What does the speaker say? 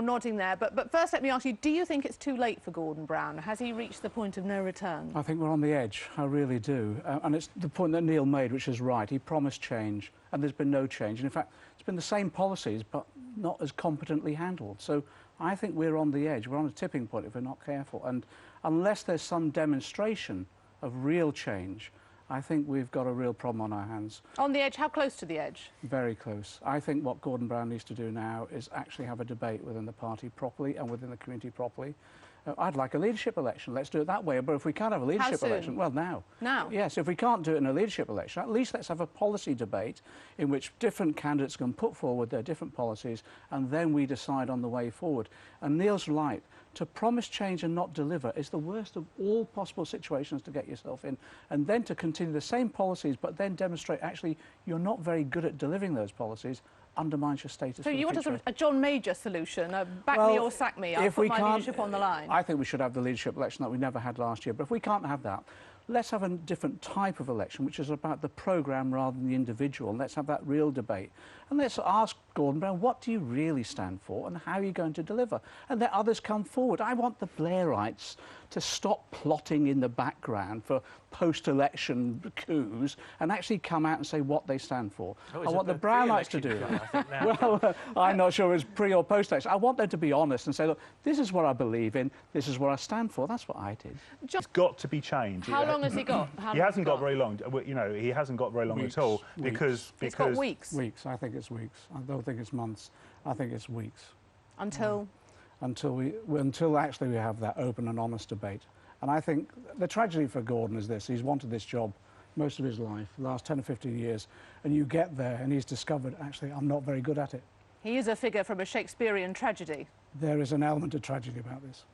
nodding there. But first, let me ask you, do you think it's too late for Gordon Brown? Has he reached the point of no return? I think we're on the edge. I really do. And it's the point that Neil made, which is right. He promised change, and there's been no change. And in fact, it's been the same policies, but not as competently handled. So I think we're on the edge. We're on a tipping point if we're not careful. And unless there's some demonstration of real change, I think we've got a real problem on our hands. On the edge? How close to the edge? Very close. I think what Gordon Brown needs to do now is actually have a debate within the party properly and within the community properly. I'd like a leadership election. Let's do it that way. But if we can't have a leadership election, well, now. Now? Yes, if we can't do it in a leadership election, at least let's have a policy debate in which different candidates can put forward their different policies, and then we decide on the way forward. And Neil's right. To promise change and not deliver is the worst of all possible situations to get yourself in. And then to continue the same policies, but then demonstrate actually you're not very good at delivering those policies, undermines your status. So you want a John Major solution, back me or sack me, I'll if put my leadership on the line? I think we should have the leadership election that we never had last year. But if we can't have that, let's have a different type of election, which is about the programme rather than the individual. And let's have that real debate. And let's ask Gordon Brown, what do you really stand for and how are you going to deliver? And let others come forward. I want the Blairites to stop plotting in the background for post-election coups and actually come out and say what they stand for. Oh, I want the Brownites to do that. Well, I'm not sure it's pre or post-election. I want them to be honest and say, look, this is what I believe in, this is what I stand for. That's what I did. It's got to be changed. How long has he got? He hasn't got very long. You know, he hasn't got very long at all because it's got weeks. Weeks. I think it's weeks. I don't think it's months. I think it's weeks. Until? Until actually we have that open and honest debate. And I think the tragedy for Gordon is this. He's wanted this job most of his life, the last 10 or 15 years, and you get there and he's discovered, actually, I'm not very good at it. He is a figure from a Shakespearean tragedy. There is an element of tragedy about this.